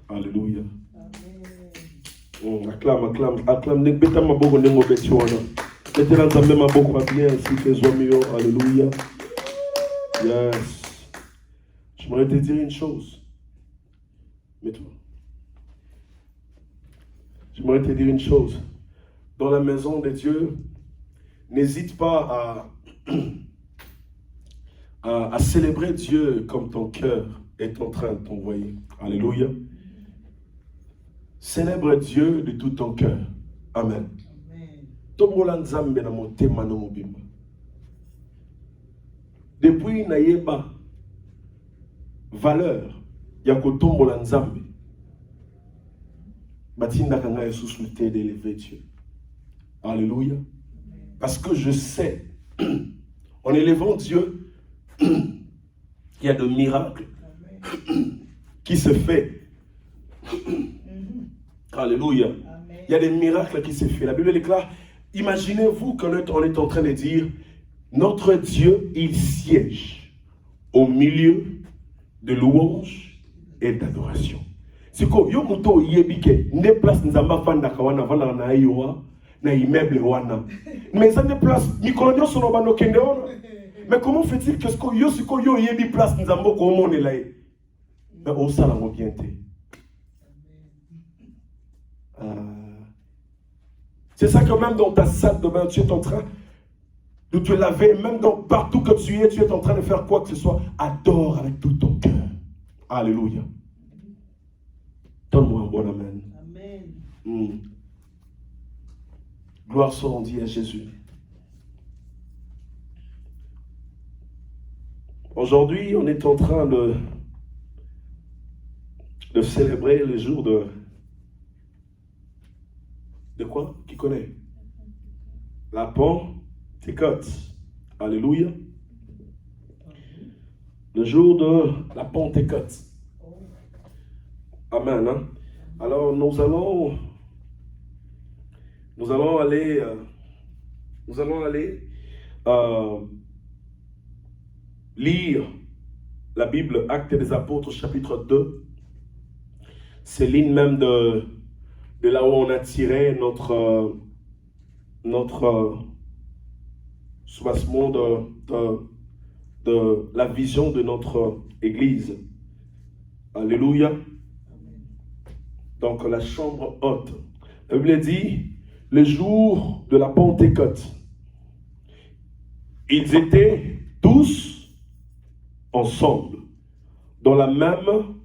Alléluia. Acclame. Nebeta maboko nengo betiwana. Betela nzambe maboko bien ainsi que Zomio. Alléluia. Yes. J'aimerais te dire une chose. Mets-toi. J'aimerais te dire une chose. Dans la maison de Dieu, n'hésite pas à célébrer Dieu comme ton cœur est en train de t'envoyer. Alléluia. Célèbre Dieu de tout ton cœur. Amen. Depuis Nayeba, valeur, Yakotombola Nzambe, Batinda Kanga Yesusute d'élever Dieu. Alléluia. Parce que je sais, en élevant Dieu, il y a de miracles qui se fait. Alléluia. Il y a des miracles qui se fait. La Bible déclare, imaginez-vous qu'on est en train de dire, notre Dieu, il siège au milieu de louanges et d'adoration. C'est quoi? Yo muto yebike, ne place nzamba fanda kawana vana na iwa na immeuble wana. Mais ça ne place Nicolonio sono bano kende ona. Mais comment fait-il que ce que yo yebi place nzambo ko mone là? Mais au sala mo bien té. C'est ça que même dans ta salle de bain, tu es en train de te laver, même partout que tu es en train de faire quoi que ce soit. Adore avec tout ton cœur. Alléluia. Donne-moi un bon amen. Amen. Gloire soit rendue à Jésus. Aujourd'hui, on est en train de célébrer le jour de quoi? Qui connaît? La Pentecôte. Alléluia. Le jour de la Pentecôte. Amen. Hein? Alors nous allons aller lire la Bible, Actes des Apôtres, chapitre 2. C'est l'une même de là où on a tiré notre soubassement de la vision de notre Église. Alléluia. Donc la chambre haute. La Bible dit, le jour de la Pentecôte, ils étaient tous ensemble, dans la même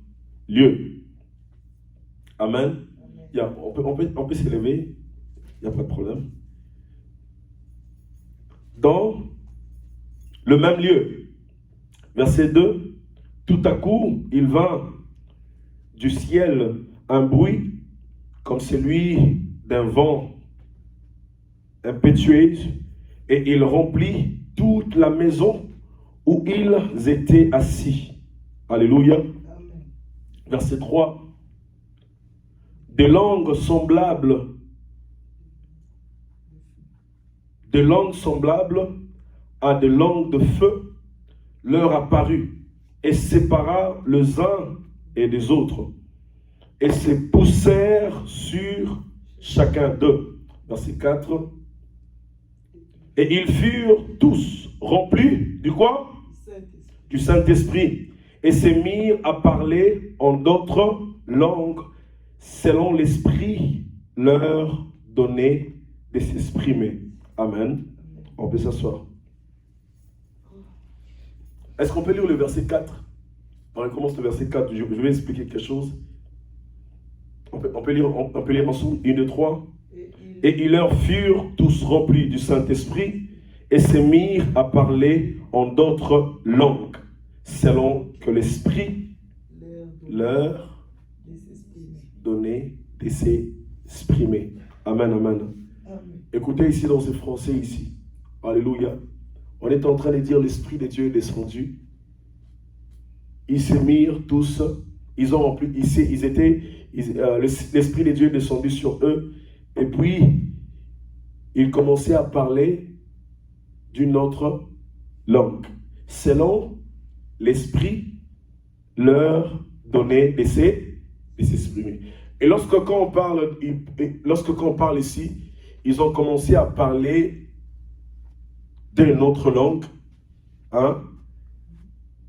lieu. Amen. On peut s'élever, il n'y a pas de problème. Dans le même lieu. Verset 2. Tout à coup, il vint du ciel un bruit comme celui d'un vent impétueux, et il remplit toute la maison où ils étaient assis. Alléluia. Amen. Verset 3. Des langues semblables à des langues de feu leur apparut et sépara les uns et des autres et se poussèrent sur chacun d'eux. Verset 4. Et ils furent tous remplis du quoi? Du Saint-Esprit, et se mirent à parler en d'autres langues selon l'Esprit leur donnait de s'exprimer. Amen. On peut s'asseoir. Est-ce qu'on peut lire le verset 4? On recommence le verset 4. Je vais expliquer quelque chose. On peut lire ensemble. 1, 2, 3. Et ils leur furent tous remplis du Saint-Esprit et se mirent à parler en d'autres langues, selon que l'Esprit leur donnait de s'exprimer. Amen, amen. Écoutez ici dans ce français ici. Alléluia. On est en train de dire l'Esprit de Dieu est descendu. Ils se mirent tous. Ils ont rempli. L'Esprit de Dieu est descendu sur eux. Et puis, ils commençaient à parler d'une autre langue. Selon l'Esprit leur donnait de de s'exprimer. Et lorsque quand on parle ici, ils ont commencé à parler d'une autre langue, hein,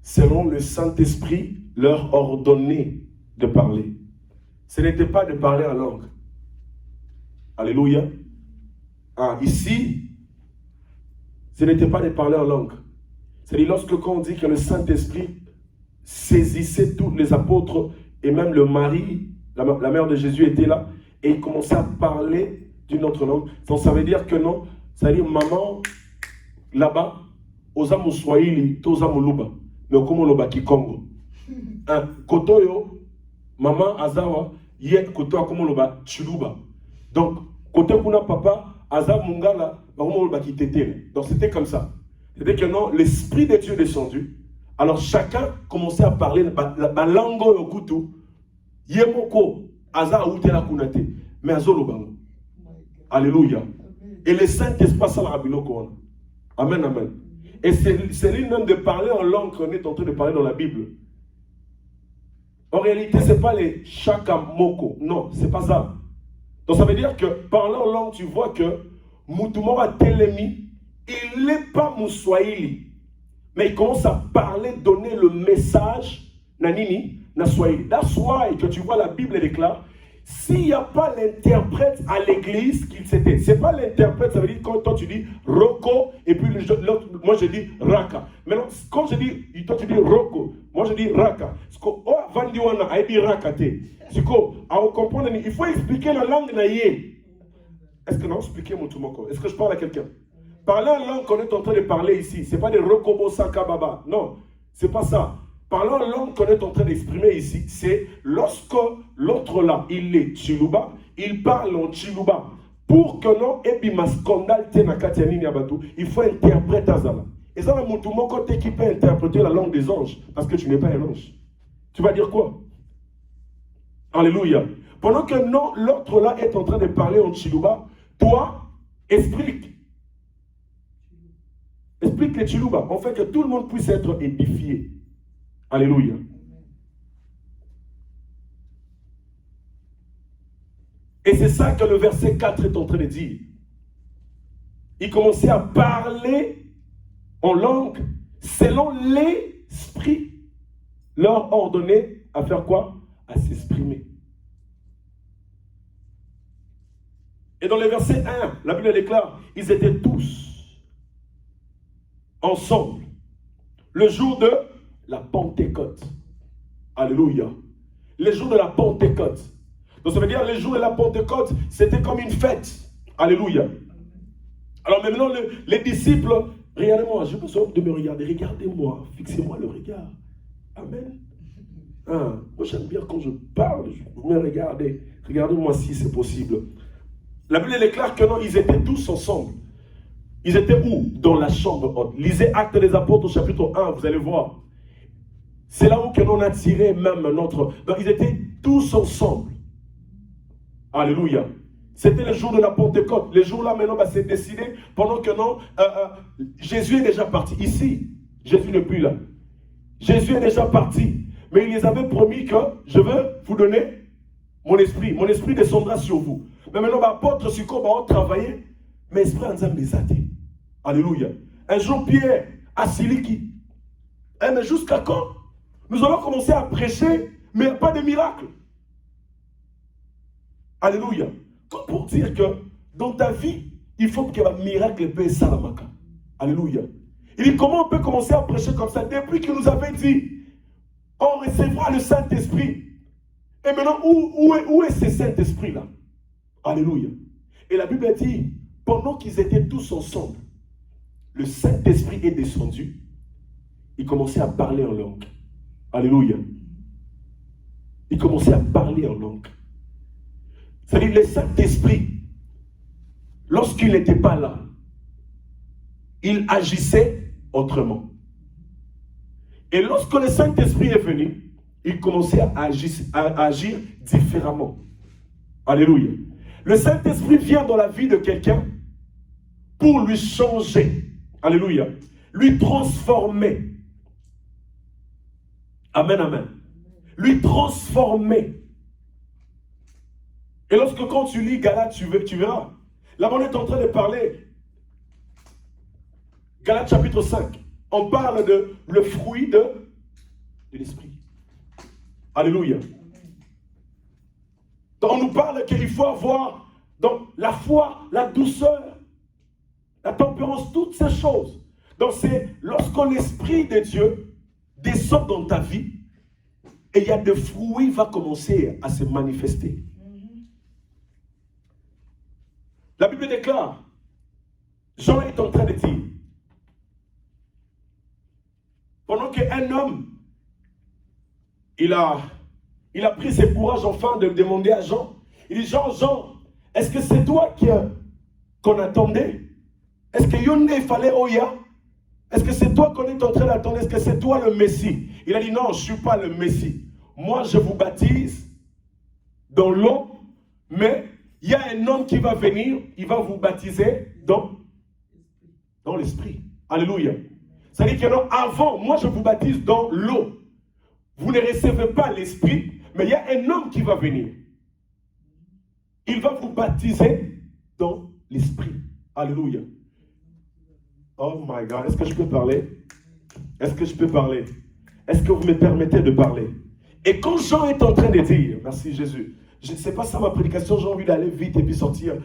selon le Saint-Esprit leur ordonnait de parler. Ce n'était pas de parler en langue. Alléluia. Ah, ici, ce n'était pas de parler en langue. C'est-à-dire lorsque quand on dit que le Saint-Esprit saisissait tous les apôtres et même le mari, la mère de Jésus était là et il commençait à parler d'une autre langue. Donc ça veut dire que non, ça veut dire maman là-bas, aux amu Swahili, aux amu Luba, mais comment Luba qui Congo. Kotoyo, maman Azawa, yé kotoyo comment Luba Chuluba. Donc côté kuna papa, Aza Mungala, comment Luba qui t'était. Donc c'était comme ça. C'est-à-dire que non, l'Esprit de Dieu est descendu. Alors chacun commençait à parler la langue au couteau. Yemoko, Aza Outela Kunate, mais Azolo Bango. Alléluia. Et le Saint-Esprit ça la biloko. Amen, amen. Et c'est lui même de parler en langue qu'on est en train de parler dans la Bible. En réalité, ce n'est pas les Shakamoko. Non, ce n'est pas ça. Donc ça veut dire que parler en langue, tu vois que Moutoumora Telemi, il n'est pas Mouswahili. Mais il commence à parler, donner le message, Nanini, na Swahili. That's why que tu vois la Bible déclare, s'il n'y a pas l'interprète à l'église qu'il s'était, c'est pas l'interprète, ça veut dire quand toi tu dis Roko, et puis l'autre, moi je dis Raka. Maintenant, quand je dis, toi tu dis Roko, moi je dis Raka. Il faut expliquer la langue naïe. Est-ce que non, expliquez mon tout. Est-ce que je parle à quelqu'un? Parler en langue qu'on est en train de parler ici, c'est pas des Rokobo Sakababa. Non, c'est pas ça. Parler en langue qu'on est en train d'exprimer ici, c'est lorsque l'autre là, il est Chiluba, il parle en Chiluba. Pour que non, et puis Maskondal Tenakatianini Abatu, il faut interpréter Azala. Et ça, mon tout côté qui peut interpréter la langue des anges, parce que tu n'es pas un ange. Tu vas dire quoi? Alléluia. Pendant que non, l'autre là est en train de parler en Chiluba, toi, explique. Explique les Chiluba, en fait que tout le monde puisse être édifié. Alléluia. Et c'est ça que le verset 4 est en train de dire. Il commençait à parler en langue selon l'esprit leur ordonnait à faire quoi? À s'exprimer. Et dans le verset 1, la Bible déclare, ils étaient tous ensemble le jour de la Pentecôte. Alléluia. Les jours de la Pentecôte. Donc ça veut dire les jours de la Pentecôte, c'était comme une fête. Alléluia. Alors maintenant, les disciples, regardez-moi, je besoin de me regarder. Regardez-moi, fixez-moi le regard. Amen. Moi j'aime bien quand je parle, vous me regardez. Regardez-moi si c'est possible. La Bible déclare que non, ils étaient tous ensemble. Ils étaient où? Dans la chambre haute. Lisez Actes des Apôtres au chapitre 1, vous allez voir. C'est là où l'on a tiré même notre... Donc ils étaient tous ensemble. Alléluia. C'était le jour de la Pentecôte. Le jour là maintenant, c'est décidé pendant que non, Jésus est déjà parti. Ici, Jésus n'est plus là. Jésus est déjà parti. Mais il les avait promis que je veux vous donner mon esprit descendra sur vous. Mais maintenant, l'apôtre sur quoi on va travailler, mais l'esprit en Zambé. Alléluia. Un jour, Pierre a Siliki. Mais jusqu'à quand? Nous allons commencer à prêcher, mais pas de miracle. Alléluia. Comme pour dire que dans ta vie, il faut qu'il y ait un miracle et salamaka. Alléluia. Il dit comment on peut commencer à prêcher comme ça depuis qu'il nous avait dit on recevra le Saint-Esprit. Et maintenant, où est ce Saint-Esprit-là? Alléluia. Et la Bible dit, pendant qu'ils étaient tous ensemble, le Saint-Esprit est descendu. Il commençait à parler en langue. Alléluia. Il commençait à parler en langue. C'est-à-dire, le Saint-Esprit, lorsqu'il n'était pas là, il agissait autrement. Et lorsque le Saint-Esprit est venu, il commençait à agir différemment. Alléluia. Le Saint-Esprit vient dans la vie de quelqu'un pour lui changer. Alléluia. Lui transformer. Amen, amen. Lui transformer. Et lorsque quand tu lis Galates, tu verras. Là, on est en train de parler. Galates chapitre 5. On parle de le fruit de l'esprit. Alléluia. Donc, on nous parle qu'il faut avoir donc, la foi, la douceur, la tempérance, toutes ces choses. Donc c'est lorsque l'Esprit de Dieu descend dans ta vie et il y a des fruits qui vont commencer à se manifester. La Bible déclare, Jean est en train de dire, pendant qu'un homme, il a pris ses courages enfin de demander à Jean, il dit, Jean, est-ce que c'est toi qu'on attendait? Est-ce que il fallait Oya? Est-ce que c'est toi qu'on est en train d'attendre? Est-ce que c'est toi le Messie? Il a dit non, je ne suis pas le Messie. Moi, je vous baptise dans l'eau, mais il y a un homme qui va venir, il va vous baptiser dans l'esprit. Alléluia. Ça veut dire que non, avant, moi je vous baptise dans l'eau. Vous ne recevez pas l'esprit, mais il y a un homme qui va venir. Il va vous baptiser dans l'esprit. Alléluia. Oh my God, est-ce que je peux parler? Est-ce que je peux parler? Est-ce que vous me permettez de parler? Et quand Jean est en train de dire, merci Jésus, je ne sais pas ça ma prédication, j'ai envie d'aller vite et puis sortir.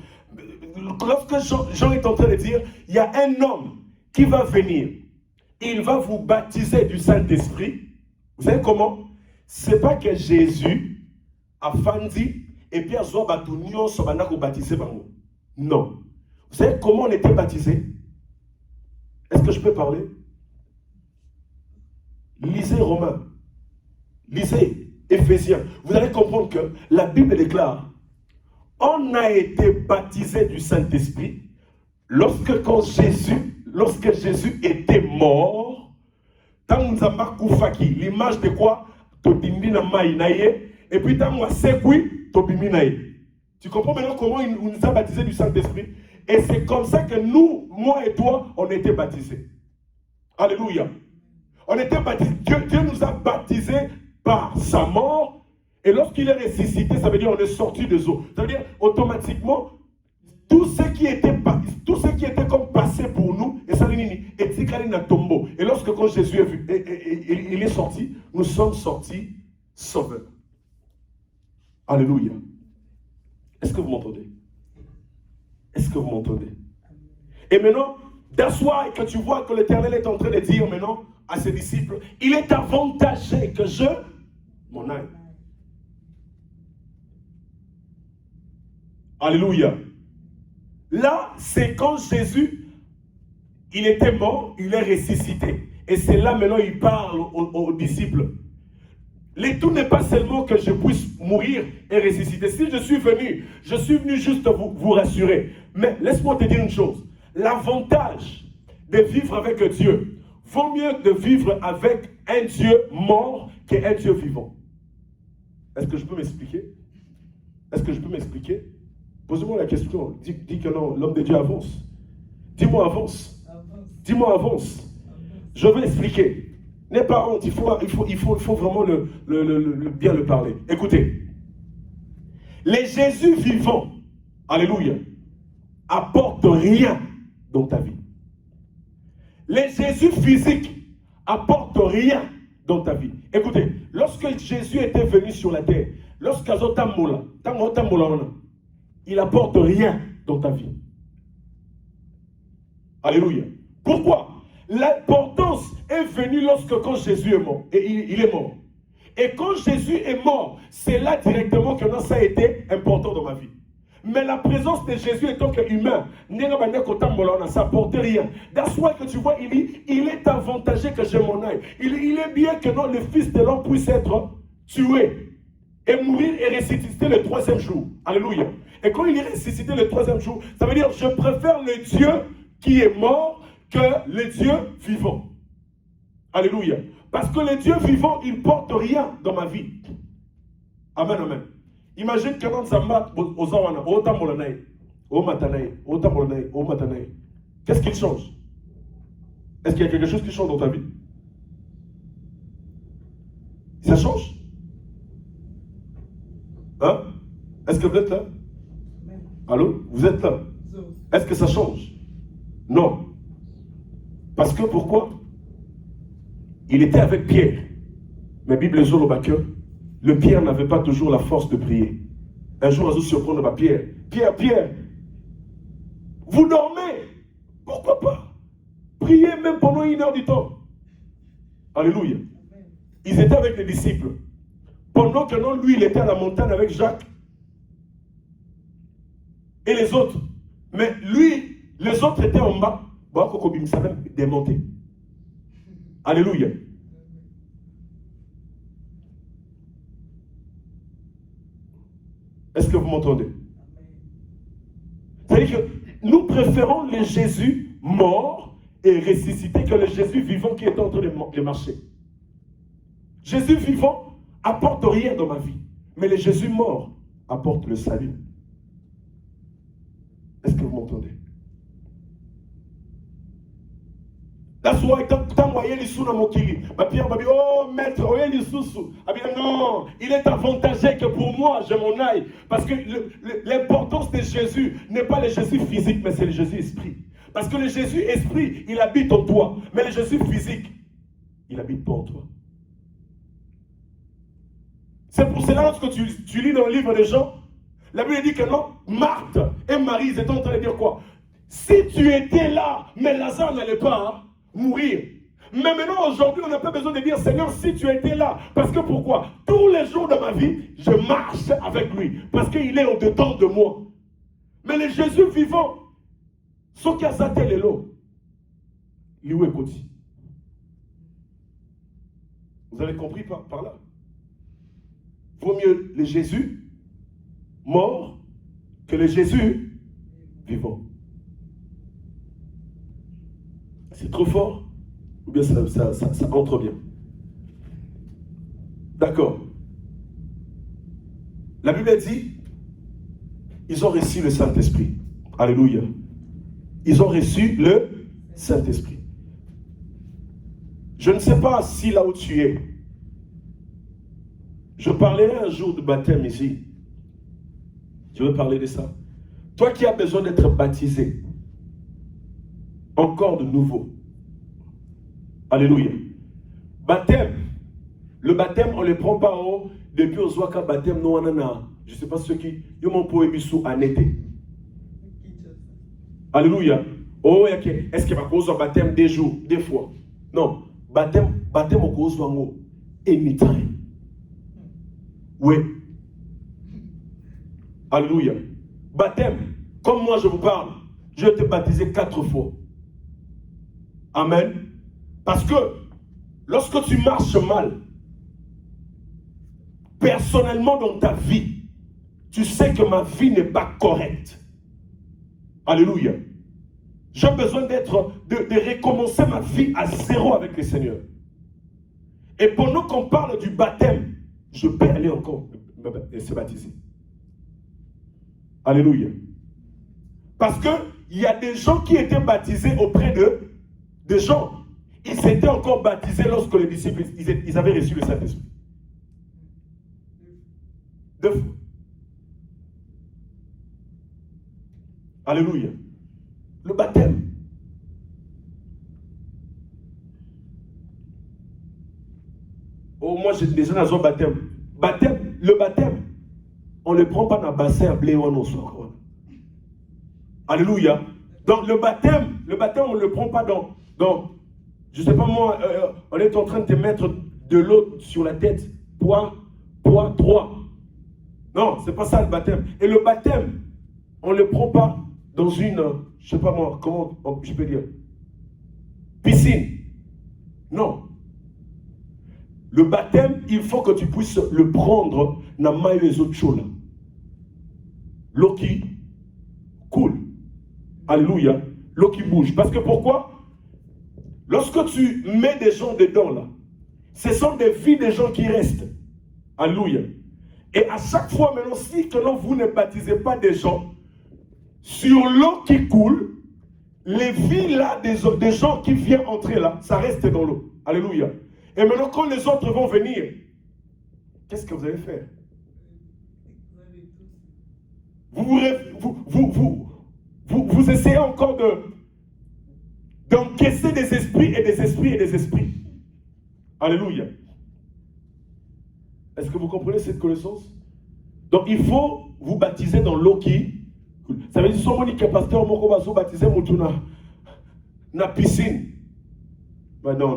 Lorsque Jean est en train de dire, il y a un homme qui va venir, il va vous baptiser du Saint-Esprit. Vous savez comment? C'est pas que Jésus a fandi et puis a zoa batunio sobanako baptisé par nous. Non. Vous savez comment on était baptisé? Est-ce que je peux parler? Lisez Romains. Lisez Éphésiens. Vous allez comprendre que la Bible déclare, on a été baptisé du Saint-Esprit lorsque Jésus était mort. L'image de quoi? Et puis tu comprends maintenant comment il nous a baptisé du Saint-Esprit? Et c'est comme ça que nous, moi et toi, on a été baptisés. Alléluia. On était baptisés. Dieu nous a baptisés par sa mort. Et lorsqu'il est ressuscité, ça veut dire qu'on est sorti des eaux. Ça veut dire automatiquement, tout ce qui était comme passé pour nous, et ça est tombeau. Et lorsque quand Jésus est vu, il est sorti, nous sommes sortis sauveurs. Alléluia. Est-ce que vous m'entendez? Est-ce que vous m'entendez? Et maintenant, d'asseoir que tu vois que l'Éternel est en train de dire maintenant à ses disciples, il est avantagé que je m'en aille. Alléluia. Là, c'est quand Jésus, il était mort, il est ressuscité. Et c'est là maintenant il parle aux disciples. L'étoile n'est pas seulement que je puisse mourir et ressusciter. Si je suis venu juste vous rassurer. Mais laisse-moi te dire une chose. L'avantage de vivre avec Dieu vaut mieux de vivre avec un Dieu mort qu'un Dieu vivant. Est-ce que je peux m'expliquer? Est-ce que je peux m'expliquer? Posez-moi la question. Dis que non, l'homme de Dieu avance. Dis-moi avance. Dis-moi avance. Je vais expliquer. N'aie pas honte, il faut vraiment bien le parler. Écoutez, les Jésus vivants, alléluia, apportent rien dans ta vie. Les Jésus physiques apportent rien dans ta vie. Écoutez, lorsque Jésus était venu sur la terre, il apporte rien dans ta vie. Alléluia. Pourquoi? L'importance est venue quand Jésus est mort. Et il est mort. Et quand Jésus est mort, c'est là directement que ça a été important dans ma vie. Mais la présence de Jésus étant qu'humain, ça n'apporte rien. That's why que tu vois, il est avantagé que je m'en aille. Il est bien que le Fils de l'homme puisse être tué et mourir et ressusciter le troisième jour. Alléluia. Et quand il est ressuscité le troisième jour, ça veut dire je préfère le Dieu qui est mort que le Dieu vivant. Alléluia. Parce que le Dieu vivant, il ne porte rien dans ma vie. Amen, amen. Imagine que dans Zamba, qu'est-ce qu'il change? Est-ce qu'il y a quelque chose qui change dans ta vie? Ça change? Hein? Est-ce que vous êtes là? Allô? Vous êtes là? Est-ce que ça change? Non. Parce que pourquoi? Il était avec Pierre. Mais Bible est le Pierre n'avait pas toujours la force de prier. Un jour, on se surprend à Pierre. Pierre, vous dormez. Pourquoi pas? Priez même pendant 1 heure du temps. Alléluia. Ils étaient avec les disciples. Pendant que non, lui, il était à la montagne avec Jacques et les autres. Mais lui, les autres étaient en bas. Il savait démonter. Alléluia. Est-ce que vous m'entendez? C'est-à-dire que nous préférons le Jésus mort et ressuscité que le Jésus vivant qui est en train de marcher. Jésus vivant apporte rien dans ma vie, mais le Jésus mort apporte le salut. Est-ce que vous m'entendez? That's why quand moyen les sous dans mon kili, Pierre m'a dit, oh maître, voyez les sous. Non, il est avantagé que pour moi je m'en aille. Parce que l'importance de Jésus n'est pas le Jésus physique, mais c'est le Jésus esprit. Parce que le Jésus esprit, il habite en toi. Mais le Jésus physique, il habite pas en toi. C'est pour cela lorsque tu lis dans le livre des gens, la Bible dit que non, Marthe et Marie, ils étaient en train de dire quoi? Si tu étais là, mais Lazare n'allait pas mourir. Mais maintenant, aujourd'hui, on n'a pas besoin de dire, Seigneur, si tu étais là. Parce que pourquoi? Tous les jours de ma vie, je marche avec lui. Parce qu'il est au-dedans de moi. Mais le Jésus vivant, ce qui a sa tête est l'eau. Il est côté. Vous avez compris par là? Vaut mieux le Jésus mort que le Jésus vivant. C'est trop fort? Ou bien ça entre bien? D'accord. La Bible dit, ils ont reçu le Saint-Esprit. Alléluia. Ils ont reçu le Saint-Esprit. Je ne sais pas si là où tu es, je parlerai un jour de baptême ici. Je veux parler de ça. Toi qui as besoin d'être baptisé, encore de nouveau. Alléluia. Baptême. Le baptême, on ne le prend pas depuis au Zwaka baptême, non, je ne sais pas ceux qui. Yo mon po ebisu en été. Alléluia. Oh, est-ce qu'il va causer un baptême des jours, des fois? Non. Baptême au cause anytime. Oui. Alléluia. Baptême. Comme moi je vous parle, je vais te baptiser 4 fois. Amen. Parce que lorsque tu marches mal, personnellement dans ta vie, tu sais que ma vie n'est pas correcte. Alléluia. J'ai besoin de recommencer ma vie à zéro avec le Seigneur. Et pendant qu'on parle du baptême, je peux aller encore se baptiser. Alléluia. Parce qu'il y a des gens qui étaient baptisés auprès de gens. Ils s'étaient encore baptisés lorsque les disciples, ils avaient reçu le Saint-Esprit. 2 fois. Alléluia. Le baptême. Oh, moi j'ai déjà dans un baptême. Le baptême, on ne le prend pas dans le bassin à blé ou en soir. Alléluia. Donc le baptême, on ne le prend pas dans je ne sais pas moi, on est en train de te mettre de l'eau sur la tête. Poids 3. Non, c'est pas ça le baptême. Et le baptême, on ne le prend pas dans une, je ne sais pas moi, comment je peux dire, piscine. Non. Le baptême, il faut que tu puisses le prendre dans maille les autres choses. L'eau qui coule. Alléluia. L'eau qui bouge. Parce que pourquoi? Lorsque tu mets des gens dedans là, ce sont des vies des gens qui restent. Alléluia. Et à chaque fois maintenant, si que non, vous ne baptisez pas des gens, sur l'eau qui coule, les vies là des gens qui viennent entrer là, ça reste dans l'eau. Alléluia. Et maintenant, quand les autres vont venir, qu'est-ce que vous allez faire? vous essayez encore d'encaisser des esprits et des esprits et des esprits. Alléluia. Est-ce que vous comprenez cette connaissance? Donc il faut vous baptiser dans l'eau qui... Ça veut dire que si pasteur moko bazo baptiser mutuna na piscine. Mais non.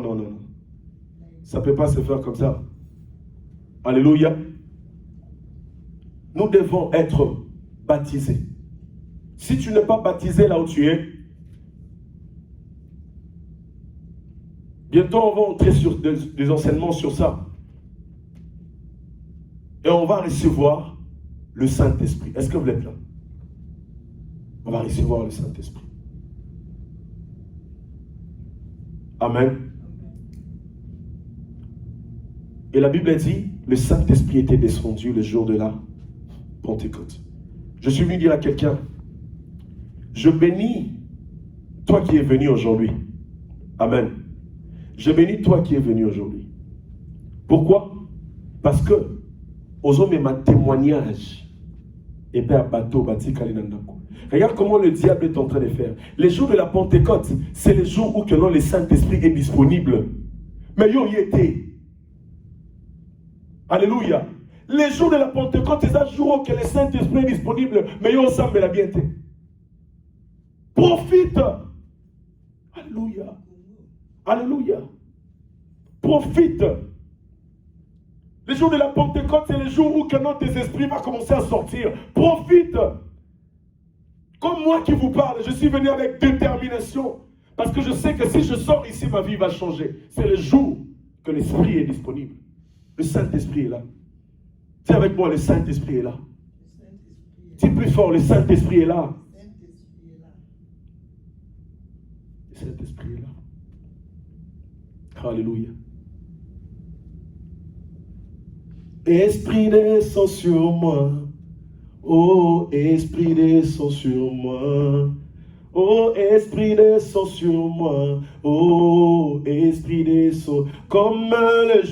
Ça ne peut pas se faire comme ça. Alléluia. Nous devons être baptisés. Si tu n'es pas baptisé là où tu es, bientôt on va entrer sur des enseignements sur ça. Et on va recevoir le Saint-Esprit. Est-ce que vous êtes là? On va recevoir le Saint-Esprit. Amen. Et la Bible dit, le Saint-Esprit était descendu le jour de la Pentecôte. Je suis venu dire à quelqu'un, je bénis toi qui es venu aujourd'hui. Amen. Je bénis toi qui es venu aujourd'hui. Pourquoi? Parce que aux hommes, ma témoignage et père bateau bati kalinandako. Regarde comment le diable est en train de faire. Les jours de la Pentecôte, c'est les jours où que non, le Saint-Esprit est disponible. Mais yo y était. Alléluia. Les jours de la Pentecôte, c'est un jour où que le Saint-Esprit est disponible. Mais yo semble la bien. Profite. Alléluia. Alléluia. Profite. Les jours de la Pentecôte, c'est les jours où que notre esprit va commencer à sortir. Profite. Comme moi qui vous parle, je suis venu avec détermination. Parce que je sais que si je sors ici, ma vie va changer. C'est le jour que l'Esprit est disponible. Le Saint-Esprit est là. Dis avec moi, le Saint-Esprit est là. Dis plus fort, le Saint-Esprit est là. Le Saint-Esprit est là. Alléluia. Esprit descend sur moi. Oh, Esprit descend sur moi. Oh, Esprit descend sur moi. Oh, Esprit descend comme le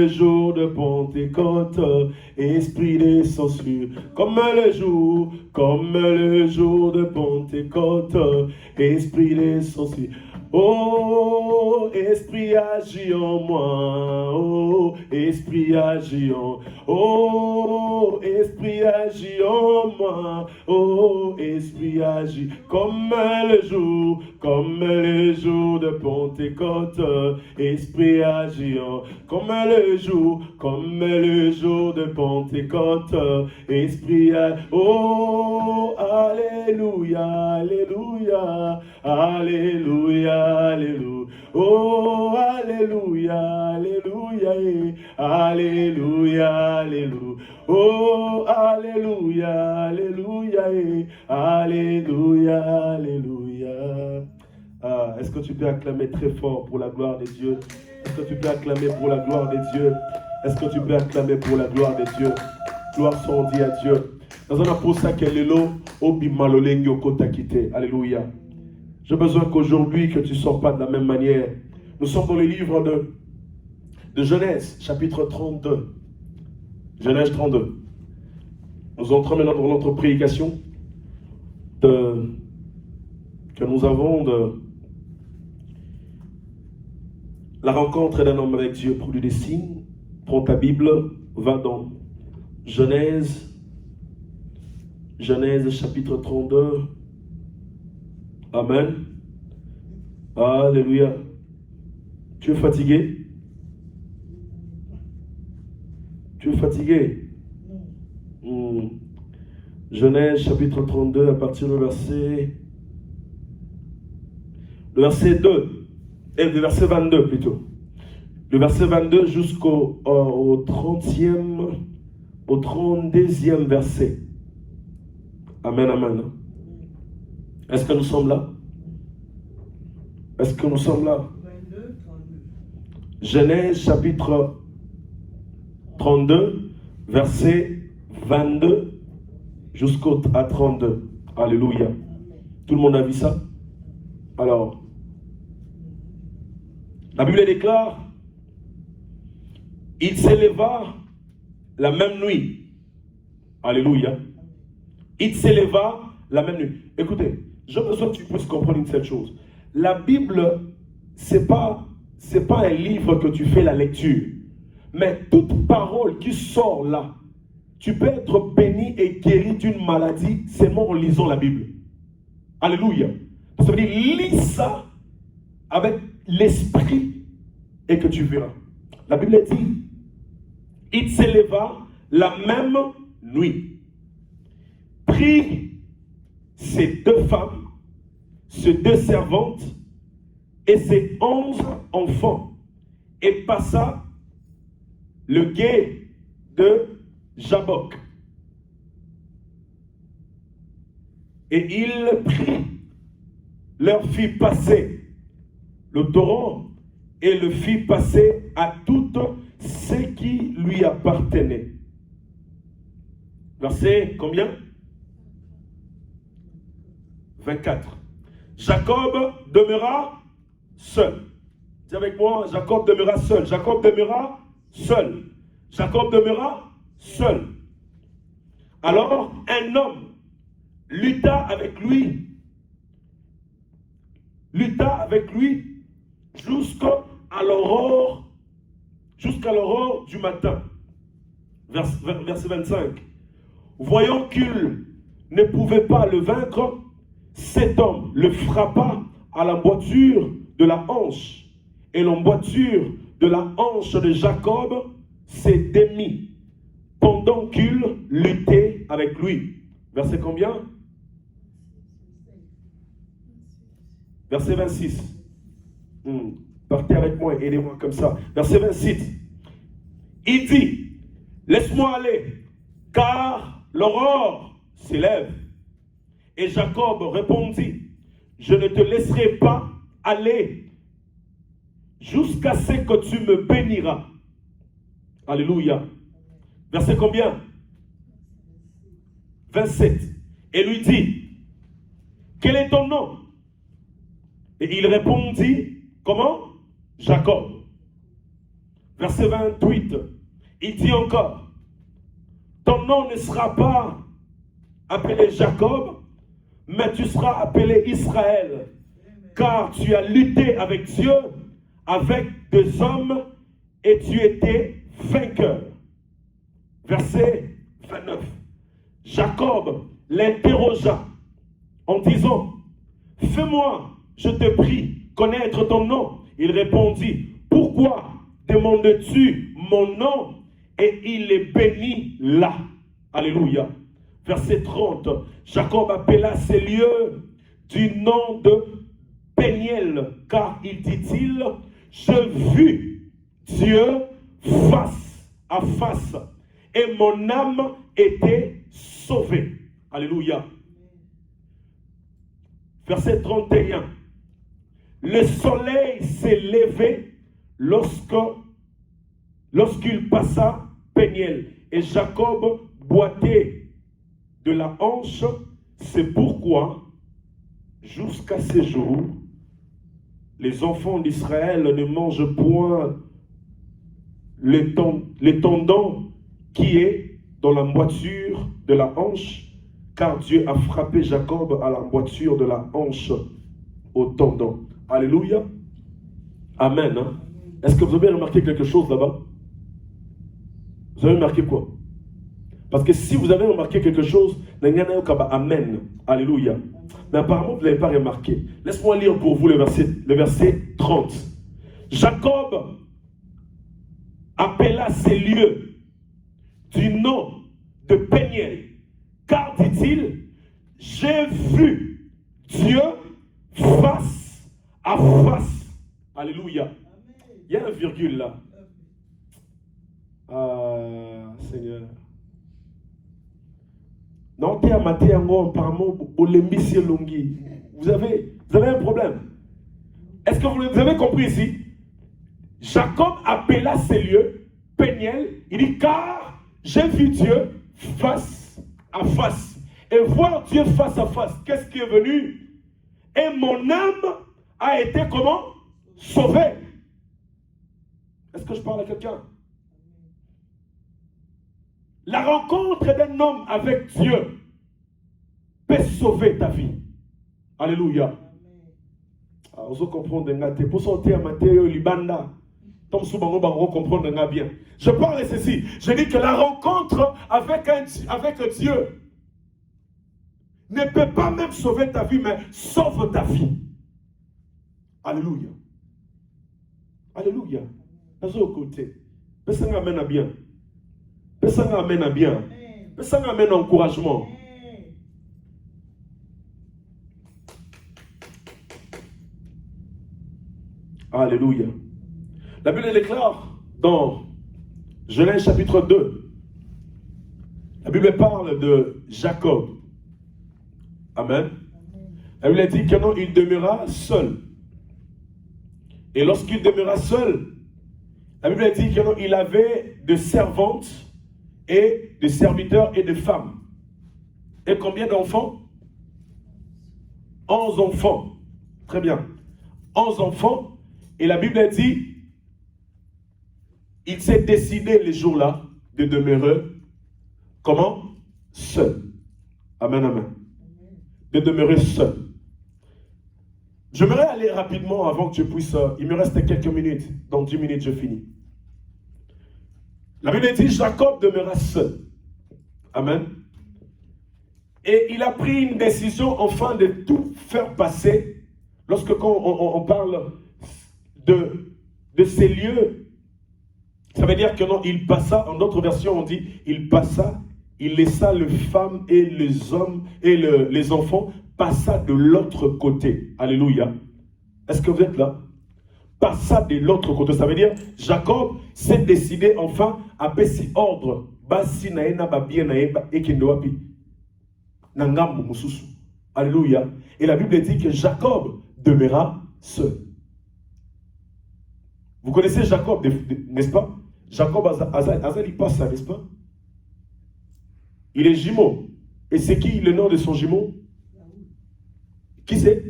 jour de Pentecôte. Esprit descend sur comme le jour de Pentecôte. Esprit descend sur. Oh, Esprit agit en moi. Oh, Esprit agit en. Oh, Esprit agit en moi. Oh, Esprit agit comme le jour de Pentecôte. Esprit agit en. Comme le jour de Pentecôte. Esprit agit. Oh, alléluia, alléluia, alléluia. Alléluia. Oh, alléluia, alléluia, alléluia, alléluia. Oh, alléluia, alléluia, alléluia, alléluia. Ah, est-ce que tu peux acclamer très fort pour la gloire de Dieu? Est-ce que tu peux acclamer pour la gloire de Dieu? Est-ce que tu peux acclamer pour la gloire de Dieu? Gloire soit dit à Dieu. Dans un pour ça qu'elle est là, obimalolengyo kotakite. Alléluia. J'ai besoin qu'aujourd'hui, que tu ne sors pas de la même manière. Nous sommes dans le livre de Genèse, chapitre 32. Genèse 32. Nous entrons maintenant dans notre prédication que nous avons de la rencontre d'un homme avec Dieu, produit des signes. Prends ta Bible, va dans Genèse chapitre 32. Amen. Alléluia. Tu es fatigué? Tu es fatigué? Genèse chapitre 32 à partir du verset 2 et le verset 22 plutôt. Le verset 22 jusqu'au au 32e verset. Amen, amen. Est-ce que nous sommes là? Est-ce que nous sommes là? Genèse chapitre 32, verset 22 jusqu'à 32. Alléluia. Tout le monde a vu ça? Alors, la Bible déclare, il s'éleva la même nuit. Alléluia. Il s'éleva la même nuit. Écoutez, j'ai besoin que tu puisses comprendre une seule chose. La Bible, c'est pas un livre que tu fais la lecture. Mais toute parole qui sort là, tu peux être béni et guéri d'une maladie seulement en lisant la Bible. Alléluia. Ça veut dire, lis ça avec l'esprit et que tu verras. La Bible dit, il s'éleva la même nuit, prit ses 2 femmes, ses 2 servantes et ses 11 enfants et passa le gué de Jabbok. Et il prit, leur fit passer le torrent et le fit passer à toutes ce qui lui appartenait. Verset combien? 24. Jacob demeura seul. Dis avec moi, Jacob demeura seul. Jacob demeura seul. Jacob demeura seul. Alors, un homme lutta avec lui jusqu'à l'aurore du matin. Verset 25. Voyant qu'il ne pouvait pas le vaincre, cet homme le frappa à l'emboîture de la hanche. Et l'emboîture de la hanche de Jacob s'est démis pendant qu'il luttait avec lui. Verset combien? Verset 26. Partez avec moi et aidez-moi comme ça. Verset 26. Il dit, laisse-moi aller, car l'aurore s'élève. Et Jacob répondit, je ne te laisserai pas aller jusqu'à ce que tu me béniras. Alléluia. Verset combien? 27. Et lui dit, quel est ton nom? Et il répondit, comment? Jacob. Verset 28. Il dit encore, ton nom ne sera pas appelé Jacob, mais tu seras appelé Israël, car tu as lutté avec Dieu, avec 2 hommes, et tu étais vainqueur. Verset 29. Jacob l'interrogea en disant, fais-moi, je te prie, connaître ton nom. Il répondit, pourquoi demandes-tu mon nom? Et il est béni là. Alléluia. Verset 30. Jacob appela ces lieux du nom de Péniel, car il dit-il, je vis Dieu face à face, et mon âme était sauvée. Alléluia. Verset 31. Le soleil s'est levé lorsqu'il passa Péniel, et Jacob boitait de la hanche. C'est pourquoi, jusqu'à ce jour, les enfants d'Israël ne mangent point le tendon qui est dans la moiture de la hanche, car Dieu a frappé Jacob à la moiture de la hanche au tendon. Alléluia. Amen. Hein? Est-ce que vous avez remarqué quelque chose là-bas? Vous avez remarqué quoi? Parce que si vous avez remarqué quelque chose, amen. Alléluia. Mais apparemment, vous ne l'avez pas remarqué. Laisse-moi lire pour vous le verset 30. Jacob appela ces lieux du nom de Péniel, car, dit-il, j'ai vu Dieu face à face. Alléluia. Il y a un virgule là. Ah, Seigneur. Non, vous avez un problème. Est-ce que vous avez compris ici? Jacob appela ces lieux Péniel. Il dit, car j'ai vu Dieu face à face. Et voir Dieu face à face, qu'est-ce qui est venu? Et mon âme a été comment? Sauvée. Est-ce que je parle à quelqu'un? La rencontre d'un homme avec Dieu peut sauver ta vie. Alléluia. Vous comprenez, pour sortir à Matthieu, Libanda. Bien. Je parle de ceci. Je dis que la rencontre avec Dieu ne peut pas même sauver ta vie, mais sauve ta vie. Alléluia. Alléluia. Pas au côté. Personne amène à bien. Personne amène à bien. Personne amène à encouragement. Alléluia. La Bible déclare dans Genèse chapitre 2. La Bible parle de Jacob. Amen. La Bible dit que non, il demeura seul. Et lorsqu'il demeura seul, la Bible dit que non, il avait de servantes et de serviteurs et de femmes. Et combien d'enfants? 11 enfants. Très bien. 11 enfants. Et la Bible dit, il s'est décidé les jours-là de demeurer, comment? Seul. Amen, amen. De demeurer seul. J'aimerais aller rapidement avant que je puisse, il me reste quelques minutes, dans 10 minutes je finis. La Bible dit, Jacob demeura seul. Amen. Et il a pris une décision enfin de tout faire passer, lorsque quand on parle de ces lieux, ça veut dire que non, il passa, en d'autres versions on dit, il passa, il laissa les femmes et les hommes et les enfants, passa de l'autre côté. Alléluia. Est-ce que vous êtes là? Passa de l'autre côté. Ça veut dire, Jacob s'est décidé enfin à passer ordre. Basi naena babie naeba ekendoapi. Nangambo mususu. Alléluia. Et la Bible dit que Jacob demeura seul. Vous connaissez Jacob, n'est-ce pas? Jacob Azal, il passe ça, n'est-ce pas? Il est jumeau. Et c'est qui le nom de son jumeau? Qui c'est?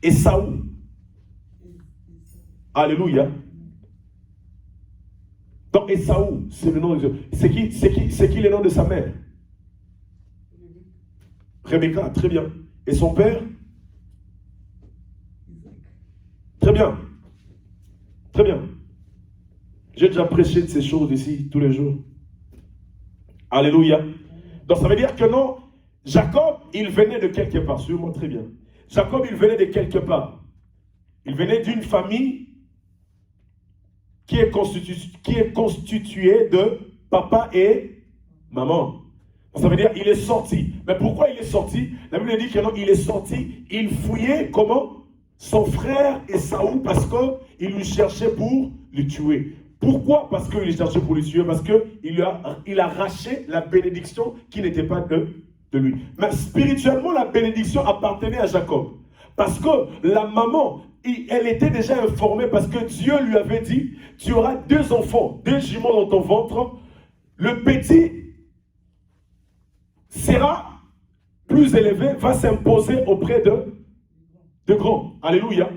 Esaü. Alléluia. Donc Esaü, c'est le nom de Dieu. C'est qui le nom de sa mère? Rebecca, très bien. Et son père? Très bien. Très bien. J'ai déjà prêché de ces choses ici tous les jours. Alléluia. Donc ça veut dire que non, Jacob, il venait de quelque part. Suivez-moi très bien. Jacob, il venait de quelque part. Il venait d'une famille qui est constituée de papa et maman. Ça veut dire qu'il est sorti. Mais pourquoi il est sorti? La Bible dit que non, il est sorti. Il fouillait comment? Son frère Esaü, parce qu'il lui cherchait pour le tuer. Pourquoi? Parce qu'il cherchait pour le tuer. Parce qu'il a arraché la bénédiction qui n'était pas de lui. Mais spirituellement, la bénédiction appartenait à Jacob. Parce que la maman, elle était déjà informée, parce que Dieu lui avait dit, tu auras 2 enfants, 2 jumeaux dans ton ventre. Le petit sera plus élevé, va s'imposer auprès de grands. Alléluia.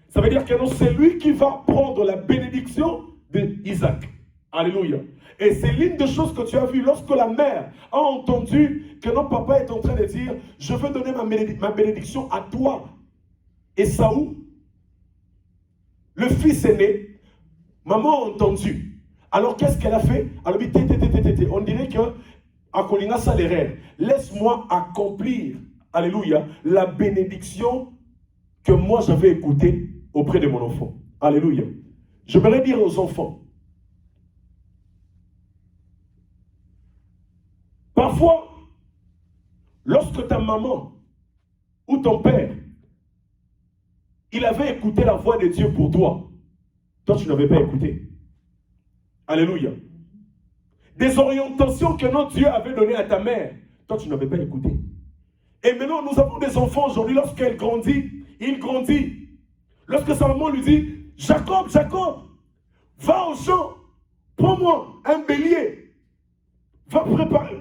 Ça veut dire que c'est lui qui va prendre la bénédiction d'Isaac. Alléluia. Et c'est l'une des choses que tu as vues lorsque la mère a entendu que notre papa est en train de dire, je veux donner ma bénédiction à toi. Esaü, le fils aîné, maman a entendu. Alors qu'est-ce qu'elle a fait? Alors, on dirait que Akolina Saléraire, laisse-moi accomplir, alléluia, la bénédiction que moi j'avais écoutée auprès de mon enfant. Alléluia. Je voudrais dire aux enfants, parfois, lorsque ta maman ou ton père, il avait écouté la voix de Dieu pour toi, toi tu n'avais pas écouté. Alléluia. Des orientations que notre Dieu avait données à ta mère, toi tu n'avais pas écouté. Et maintenant nous avons des enfants aujourd'hui, lorsqu'elle grandit, il grandit. Lorsque sa maman lui dit, Jacob, Jacob, va au champ, prends-moi un bélier. Va préparer,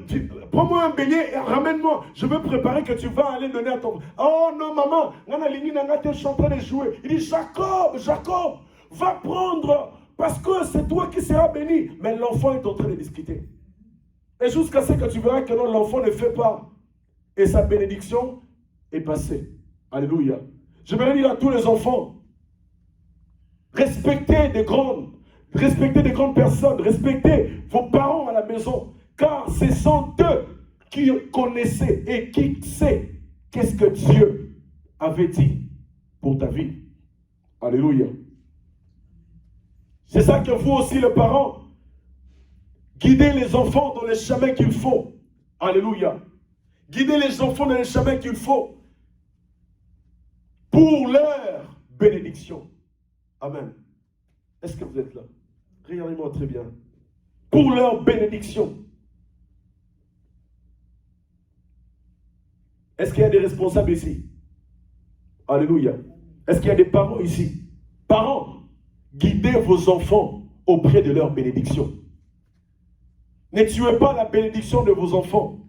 prends-moi un bélier et ramène-moi. Je veux préparer que tu vas aller donner à ton... Oh non maman, je suis en train de jouer. Il dit, Jacob, Jacob, va prendre Parce que c'est toi qui seras béni. Mais l'enfant est en train de discuter. Et jusqu'à ce que tu verras que non, l'enfant ne fait pas. Et sa bénédiction est passée. Alléluia. Je vais dire à tous les enfants, respectez des grandes personnes, respectez vos parents à la maison, car ce sont eux qui connaissaient et qui savent qu'est-ce que Dieu avait dit pour ta vie. Alléluia. C'est ça que vous aussi, les parents, guidez les enfants dans les chemins qu'il faut. Alléluia. Guidez les enfants dans les chemins qu'il faut pour leur bénédiction. Amen. Est-ce que vous êtes là? Regardez-moi très bien. Pour leur bénédiction. Est-ce qu'il y a des responsables ici? Alléluia. Est-ce qu'il y a des parents ici? Parents, guidez vos enfants auprès de leur bénédiction. Ne tuez pas la bénédiction de vos enfants.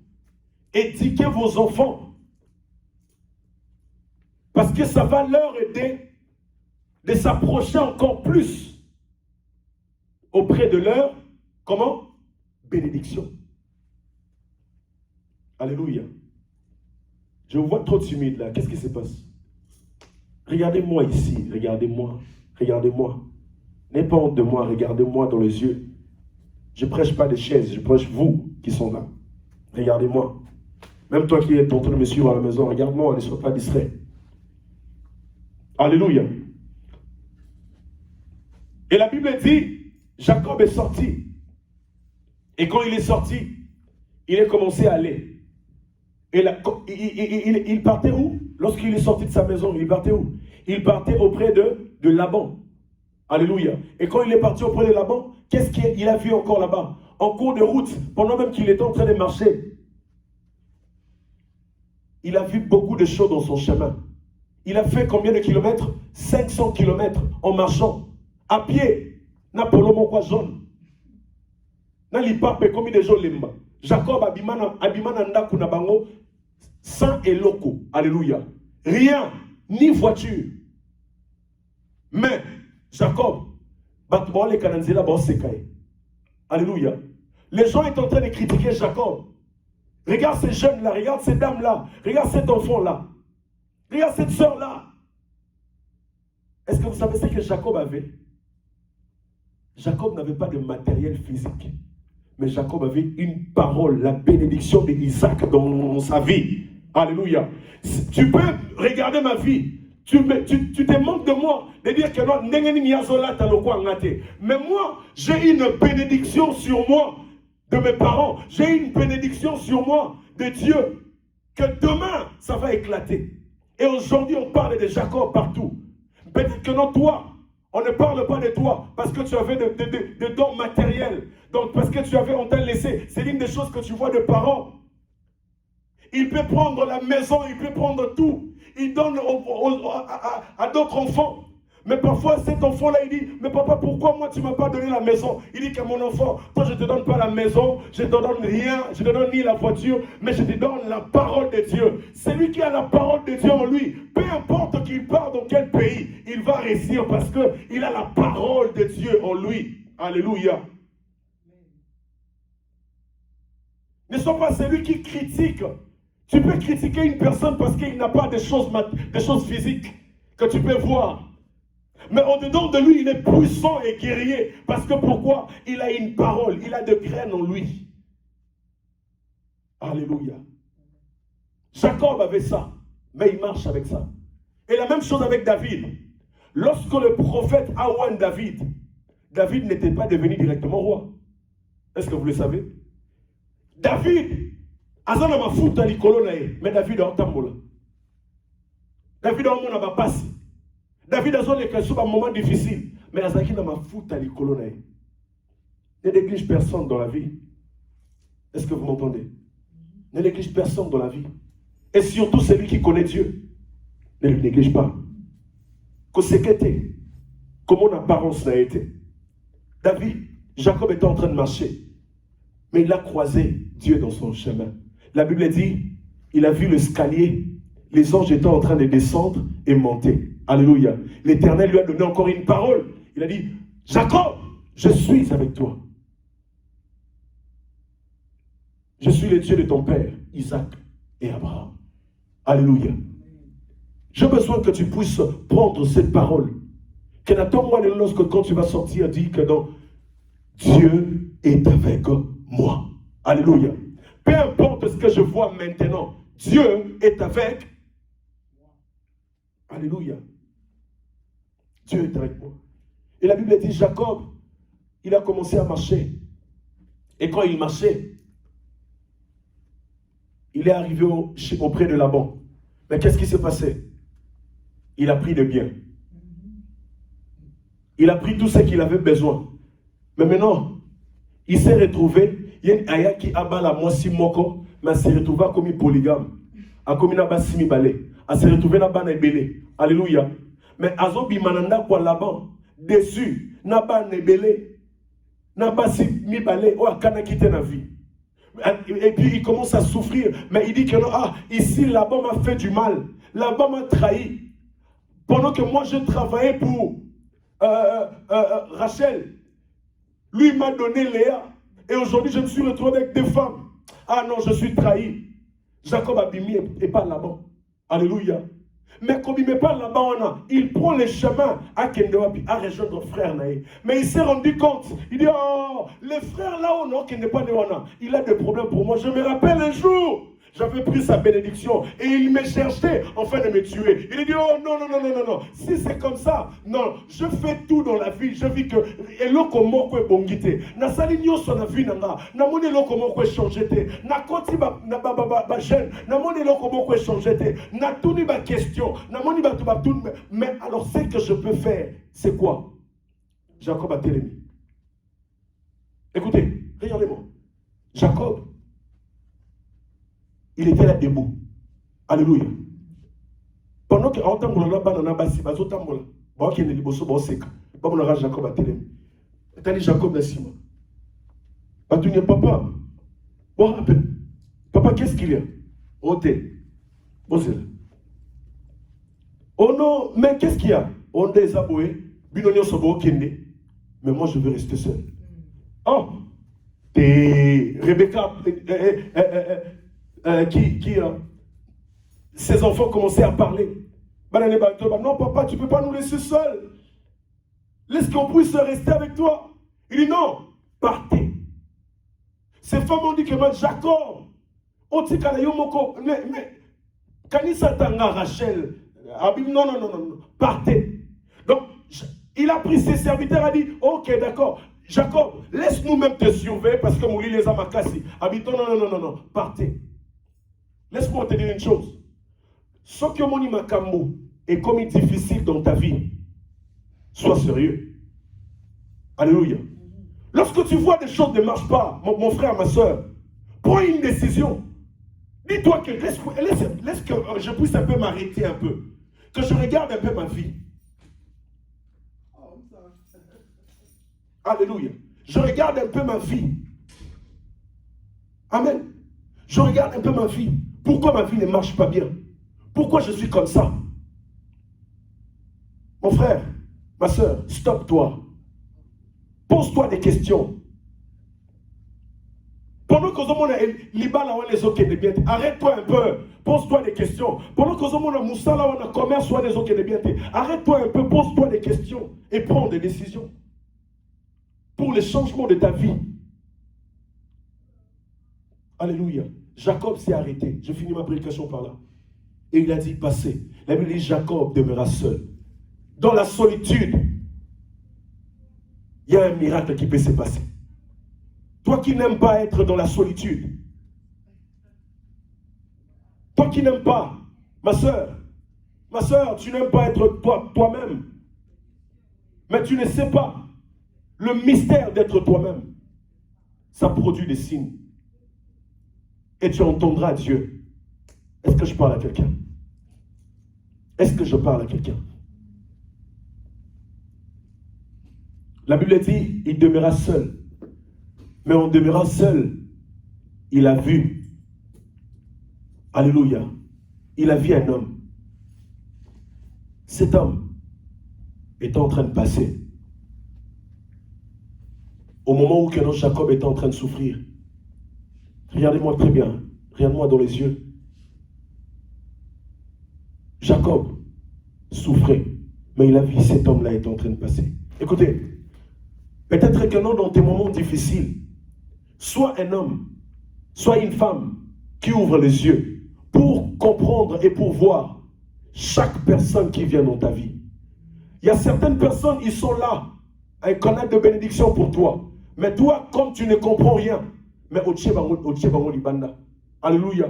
Éduquez vos enfants. Parce que ça va leur aider de s'approcher encore plus auprès de leur, comment? Bénédiction. Alléluia. Je vous vois trop timide là. Qu'est-ce qui se passe? Regardez-moi ici. Regardez-moi. Regardez-moi. N'ayez pas honte de moi. Regardez-moi dans les yeux. Je ne prêche pas des chaises. Je prêche vous qui sont là. Regardez-moi. Même toi qui es en train de me suivre à la maison, regarde-moi. Ne sois pas distrait. Alléluia. Et la Bible dit, Jacob est sorti. Et quand il est sorti, il a commencé à aller. Et là, il partait où? Lorsqu'il est sorti de sa maison, il partait où? Il partait auprès de Laban. Alléluia. Et quand il est parti auprès de Laban, qu'est-ce qu'il a vu encore là-bas? En cours de route, pendant même qu'il était en train de marcher, il a vu beaucoup de choses dans son chemin. Il a fait combien de kilomètres? 500 kilomètres en marchant. À pied. Na polomo kwa jaune. Na lipape comme des gens lemba. Jacob abimana ndaku na bango sans eloko. Alléluia. Rien, ni voiture. Mais Jacob, les Kananzela bon sekaye. Alléluia. Les gens sont en train de critiquer Jacob. Regarde ces jeunes-là, regarde ces dames-là, regarde cet enfant-là, regarde cette soeur-là. Est-ce que vous savez ce que Jacob avait? Jacob n'avait pas de matériel physique. Mais Jacob avait une parole, la bénédiction d'Isaac dans sa vie. Alléluia. Tu peux regarder ma vie. Tu te manques de moi, de dire que non, mais moi, j'ai une bénédiction sur moi de mes parents. J'ai une bénédiction sur moi de Dieu. Que demain, ça va éclater. Et aujourd'hui, on parle de Jacob partout. Peut-être que non, toi, on ne parle pas de toi parce que tu avais des dons matériels. Donc, parce que tu avais, on t'a laissé. C'est l'une des choses que tu vois de parents. Il peut prendre la maison, il peut prendre tout. Il donne à d'autres enfants. Mais parfois, cet enfant-là, il dit, mais papa, pourquoi moi, tu ne m'as pas donné la maison? Il dit que mon enfant, toi, je ne te donne pas la maison, je ne te donne rien, je ne te donne ni la voiture, mais je te donne la parole de Dieu. Celui qui a la parole de Dieu en lui, peu importe qu'il part dans quel pays, il va réussir parce qu'il a la parole de Dieu en lui. Alléluia. Ne sois pas celui qui critique. Tu peux critiquer une personne parce qu'il n'a pas de choses physiques que tu peux voir. Mais au-dedans de lui, il est puissant et guerrier. Parce que pourquoi? Il a une parole, il a de graines en lui. Alléluia. Jacob avait ça, mais il marche avec ça. Et la même chose avec David. Lorsque le prophète a oint David, David n'était pas devenu directement roi. Est-ce que vous le savez? David, azana mafuta likolo na ye, mais David a otambola. David a omona bapasi. David a un moment difficile, mais azaki na mafuta likolo na ye. Ne néglige personne dans la vie. Est-ce que vous m'entendez? Ne néglige personne dans la vie. Et surtout celui qui connaît Dieu. Ne le néglige pas. Que c'est qu'était, comment l'apparence n'a été. David, Jacob était en train de marcher, mais il a croisé Dieu dans son chemin. La Bible dit, il a vu l'escalier, les anges étaient en train de descendre et monter. Alléluia. L'Éternel lui a donné encore une parole. Il a dit, Jacob, je suis avec toi. Je suis le Dieu de ton père, Isaac et Abraham. Alléluia. J'ai besoin que tu puisses prendre cette parole. Que n'attends-moi lorsque quand tu vas sortir, dis que non, Dieu est avec moi. Alléluia. Peu importe ce que je vois maintenant, Dieu est avec moi. Alléluia. Dieu est avec moi. Et la Bible dit, Jacob, il a commencé à marcher. Et quand il marchait, il est arrivé auprès de Laban. Mais qu'est-ce qui s'est passé? Il a pris des biens. Il a pris tout ce qu'il avait besoin. Mais maintenant, il s'est retrouvé, il y a une aya qui abat la moitié moko, mais il s'est retrouvé comme un polygame. A comme une simi balé. Il s'est retrouvé dans le belé. Alléluia. Mais azobi mananda kwa Laban, déçu, n'a pas nebelé, n'a pas simi balé, ou a kana quitté la vie. Et puis il commence à souffrir. Mais il dit que non, ici Laban m'a fait du mal. Laban m'a trahi. Pendant que moi je travaillais pour Rachel, lui m'a donné Léa. Et aujourd'hui je me suis retrouvé avec des femmes. Ah non, je suis trahi. Jacob a bimi et pas Laban. Alléluia. Mais comme il ne met pas là-bas, il prend les chemins à Kendewapi, à rejoindre frère Naï. Mais il s'est rendu compte. Il dit, oh, les frères là-haut, non, qui n'est pas de Wana. Il a des problèmes pour moi. Je me rappelle un jour, j'avais pris sa bénédiction et il me cherchait afin de me tuer. Il dit, oh non, non, non, non, non, non. Si c'est comme ça, non, je fais tout dans la vie. Je vis que, et l'oko moko est bongité. Na sali nyoso na vie nanga. Na moni l'oko moko est changé. Na koti ba jeune. Na moni l'oko moko est changé. Na touni ba question. Na moni ba tout. Mais alors, ce que je peux faire, c'est quoi? Jacob a télémi. Écoutez, regardez-moi. Jacob, il était là debout. Alléluia. Pendant que en temps là banana basi bazo tambola. Ba ki ne liboso ba seka. Ba mon ra Jacob a telemi. Tali Jacob na sima. Ba tu n'es papa. Bon rappel. Papa, qu'est-ce qu'il y a? On t'est. Bon c'est là. Oh non, mais qu'est-ce qu'il y a? On est aboué. Binonio sobo kende. Mais moi je veux rester seul. Oh. Et Rebecca ses enfants commençaient à parler. Non, papa, tu ne peux pas nous laisser seuls. Laisse qu'on puisse rester avec toi. Il dit non, partez. Ces femmes ont dit que moi, Jacob, mais Kanisa Tanga Rachel, non, non, non, non, partez. Donc, il a pris ses serviteurs, a dit, ok, d'accord. Jacob, laisse-nous même te surveiller parce que Mouli les a macassés. Habitant, non, non, non, non, non, partez. Laisse-moi te dire une chose. Ce que mon imakambo est comme il est difficile dans ta vie, sois sérieux. Alléluia. Lorsque tu vois des choses ne marchent pas, mon frère, ma soeur, prends une décision. Dis-toi que laisse que je puisse un peu m'arrêter un peu. Que je regarde un peu ma vie. Alléluia. Je regarde un peu ma vie. Amen. Je regarde un peu ma vie. Pourquoi ma vie ne marche pas bien? Pourquoi je suis comme ça? Mon frère, ma soeur, stop-toi. Pose-toi des questions. Pendant que les autres de bien, arrête-toi un peu. Pose-toi des questions. Pendant que le commerce soit des autres de bien, arrête-toi un peu, pose-toi des questions et prends des décisions pour le changement de ta vie. Alléluia. Jacob s'est arrêté. Je finis ma prédication par là. Et il a dit, passez. La Bible dit, Jacob demeura seul. Dans la solitude, il y a un miracle qui peut se passer. Toi qui n'aimes pas être dans la solitude, toi qui n'aimes pas, ma soeur, tu n'aimes pas être toi-même, mais tu ne sais pas le mystère d'être toi-même. Ça produit des signes. Et tu entendras Dieu. Est-ce que je parle à quelqu'un? Est-ce que je parle à quelqu'un? La Bible dit, il demeura seul. Mais en demeurant seul, il a vu. Alléluia. Il a vu un homme. Cet homme est en train de passer. au moment où que Jacob était en train de souffrir. Regardez-moi très bien. Regarde-moi dans les yeux. Jacob souffrait, mais il a vu cet homme-là est en train de passer. Écoutez, peut-être que non, dans tes moments difficiles, soit un homme, soit une femme qui ouvre les yeux pour comprendre et pour voir chaque personne qui vient dans ta vie. Il y a certaines personnes, ils sont là, un canal de bénédiction pour toi. Mais toi, comme tu ne comprends rien, mais alléluia.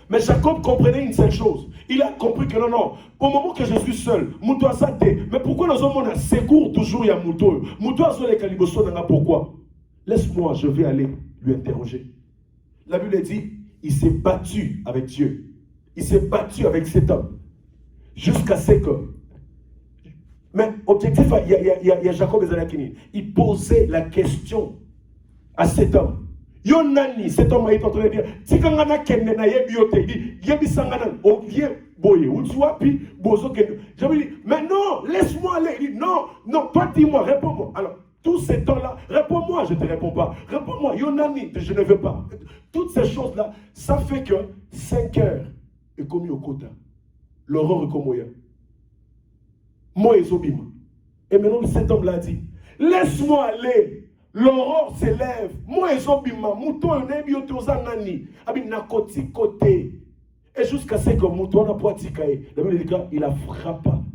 Mais Jacob comprenait une seule chose. Il a compris que non, au moment que je suis seul, mais pourquoi nous avons un secours toujours il y a pourquoi? Laisse-moi, je vais aller lui interroger. La Bible dit, il s'est battu avec Dieu. Il s'est battu avec cet homme. Jusqu'à ce que... Mais objectif, il y a Jacob et Zalakini. Il posait la question à cet homme. Yonani, cet homme est en train de dire, Tikangana Kenena Yebiote, Yebisangana, Ovier Boye, Utswapi, Bozo Kenu. J'avais dit, mais non, laisse-moi aller. Il dit, non, toi dis-moi, réponds-moi. Alors, tous ces temps-là, réponds-moi, je ne te réponds pas. Réponds-moi, Yonani, je ne veux pas. Toutes ces choses-là, ça fait que 5 heures est commis au quota. L'aurore est comme moi. Moi et Zobima. Et maintenant, cet homme-là dit, laisse-moi aller. L'aurore s'élève. Moi et Zobima, mouton et Nebioteozanani. Abi nakoti côté. Et jusqu'à ce que mouton n'a pas tikaé. La Bible dit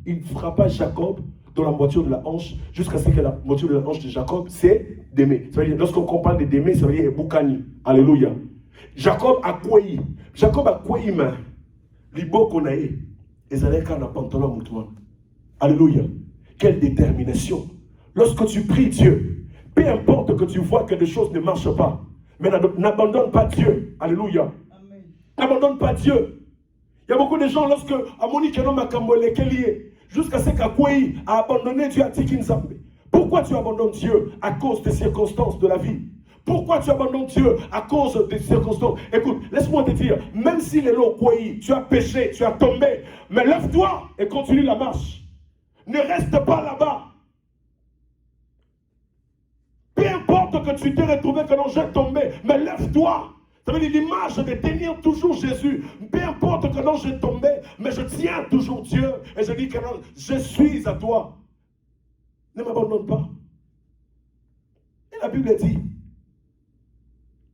il frappa Jacob dans la moitié de la hanche, jusqu'à ce que la moitié de la hanche de Jacob, c'est d'aimer. Ça veut dire, lorsqu'on parle de d'aimer, ça veut dire Boukani. Alléluia. Jacob a quoi? Jacob a quoi? Libo konae. Et Zaleka n'a pas entendu mouton. Alléluia. Quelle détermination. Lorsque tu pries Dieu, peu importe que tu vois que les choses ne marchent pas, mais n'abandonne pas Dieu. Alléluia. N'abandonne pas Dieu. Il y a beaucoup de gens, lorsque Amonique et Makambolé, jusqu'à ce qu'Akouei a abandonné Dieu à Tikinzambe. Pourquoi tu abandonnes Dieu? À cause des circonstances de la vie. Pourquoi tu abandonnes Dieu? À cause des circonstances. Écoute, laisse-moi te dire, même si les lots tu as péché, tu as tombé, mais lève-toi et continue la marche. Ne reste pas là-bas. Peu importe que tu t'es retrouvé, que non, j'ai tombé, mais lève-toi. Ça veut dire l'image de tenir toujours Jésus. Peu importe que non, j'ai tombé, mais je tiens toujours Dieu. Et je dis que non, je suis à toi. Ne m'abandonne pas. Et la Bible dit,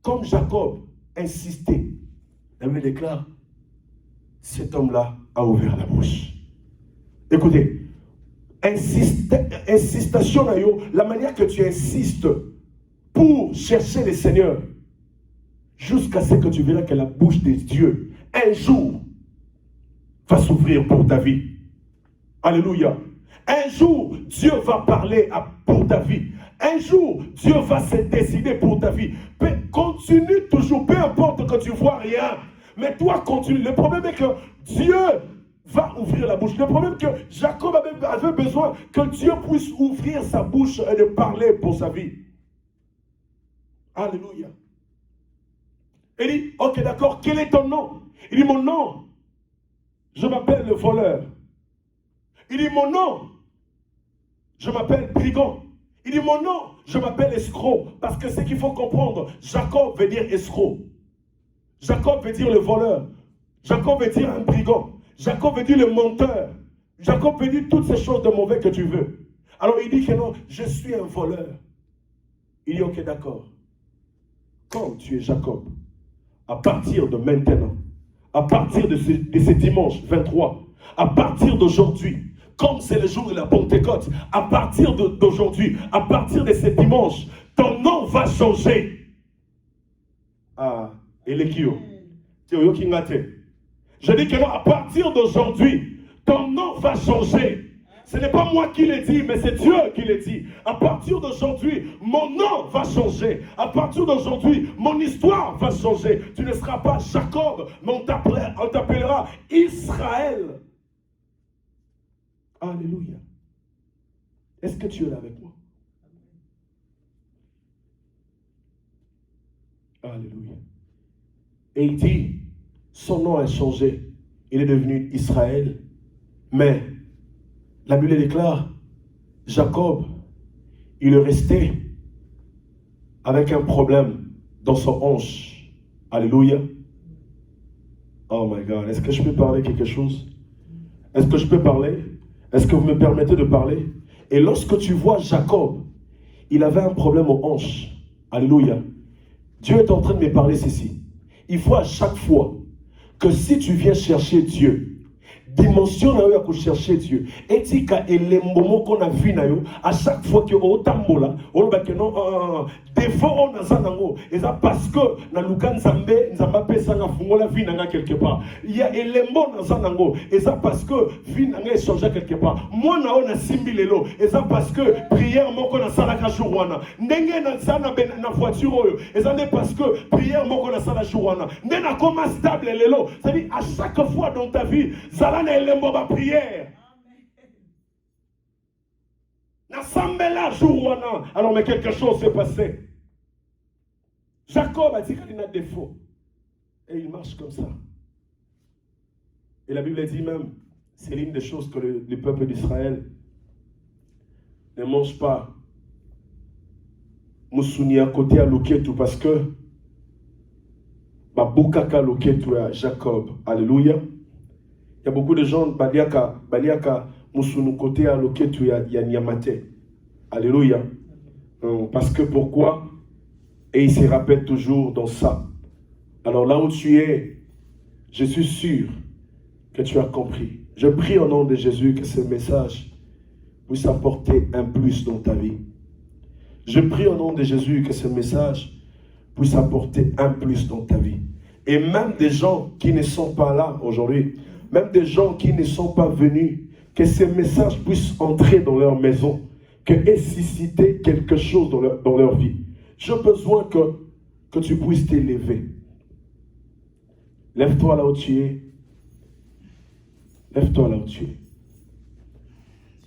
comme Jacob insistait, la Bible déclare, cet homme-là a ouvert la bouche. Écoutez, insistation, la manière que tu insistes pour chercher le Seigneur, jusqu'à ce que tu verras que la bouche de Dieu, un jour, va s'ouvrir pour ta vie. Alléluia. Un jour, Dieu va parler pour ta vie. Un jour, Dieu va se décider pour ta vie. Continue toujours, peu importe que tu vois rien. Mais toi, continue. Le problème est que Dieu va ouvrir la bouche. Le problème est que Jacob avait besoin que Dieu puisse ouvrir sa bouche et de parler pour sa vie. Alléluia. Il dit, ok d'accord, quel est ton nom? Il dit, mon nom, je m'appelle le voleur. Il dit, mon nom, je m'appelle brigand. Il dit, mon nom, je m'appelle escroc. Parce que ce qu'il faut comprendre, Jacob veut dire escroc. Jacob veut dire le voleur. Jacob veut dire un brigand. Jacob veut dire le menteur. Jacob veut dire toutes ces choses de mauvais que tu veux. Alors il dit que non, je suis un voleur. Il dit, ok d'accord. Quand tu es Jacob, à partir de maintenant, à partir de ce dimanche 23, à partir d'aujourd'hui, comme c'est le jour de la Pentecôte, à partir d'aujourd'hui, à partir de ce dimanche, ton nom va changer. Ah, Elekio. Je dis que non, à partir d'aujourd'hui, ton nom va changer. Ce n'est pas moi qui l'ai dit, mais c'est Dieu qui l'a dit. À partir d'aujourd'hui, mon nom va changer. À partir d'aujourd'hui, mon histoire va changer. Tu ne seras pas Jacob, mais on t'appellera Israël. Alléluia. Est-ce que tu es là avec moi? Alléluia. Et il dit, son nom a changé. Il est devenu Israël. Mais la Bible déclare, Jacob, il est resté avec un problème dans son hanche. Alléluia. Oh my God, est-ce que je peux parler quelque chose? Est-ce que je peux parler? Est-ce que vous me permettez de parler? Et lorsque tu vois Jacob, il avait un problème aux hanches. Alléluia. Dieu est en train de me parler ceci. Il faut à chaque fois que si tu viens chercher Dieu, dimension na yo ya chercher Dieu, etika elembo qu'on a vu na yo à chaque fois que o tambola on ba que non défaut on a zanango et ça parce que na lukan nzambe nzamba pesa na fungola vie na quelque part il y a elembo na zanango et ça parce que vie na nga échanger quelque part moi na on a simbilelo et ça parce que prière moko na salaka jourwana ndenge na zana na voiture oyo et ça n'est parce que prière moko na salaka jourwana ndenge na koma stable lelo ça dit à chaque fois dans ta vie zala na elembo ba prière. Alors, mais quelque chose s'est passé. Jacob a dit qu'il a des défauts. Et il marche comme ça. Et la Bible dit même, c'est l'une des choses que le peuple d'Israël ne mange pas. Moussouni à côté à Loketu parce que Babukaka Loketu à Jacob. Alléluia. Il y a beaucoup de gens, Baliaka, Moussouni côté à Loketu ya Nyamate. Alléluia. Parce que pourquoi? Et il se rappelle toujours dans ça. Alors là où tu es, je suis sûr que tu as compris. Je prie au nom de Jésus que ce message puisse apporter un plus dans ta vie. Je prie au nom de Jésus que ce message puisse apporter un plus dans ta vie. Et même des gens qui ne sont pas là aujourd'hui, même des gens qui ne sont pas venus, que ce message puisse entrer dans leur maison, que ait suscité quelque chose dans leur vie. J'ai besoin que tu puisses t'élever. Lève-toi là où tu es. Lève-toi là où tu es.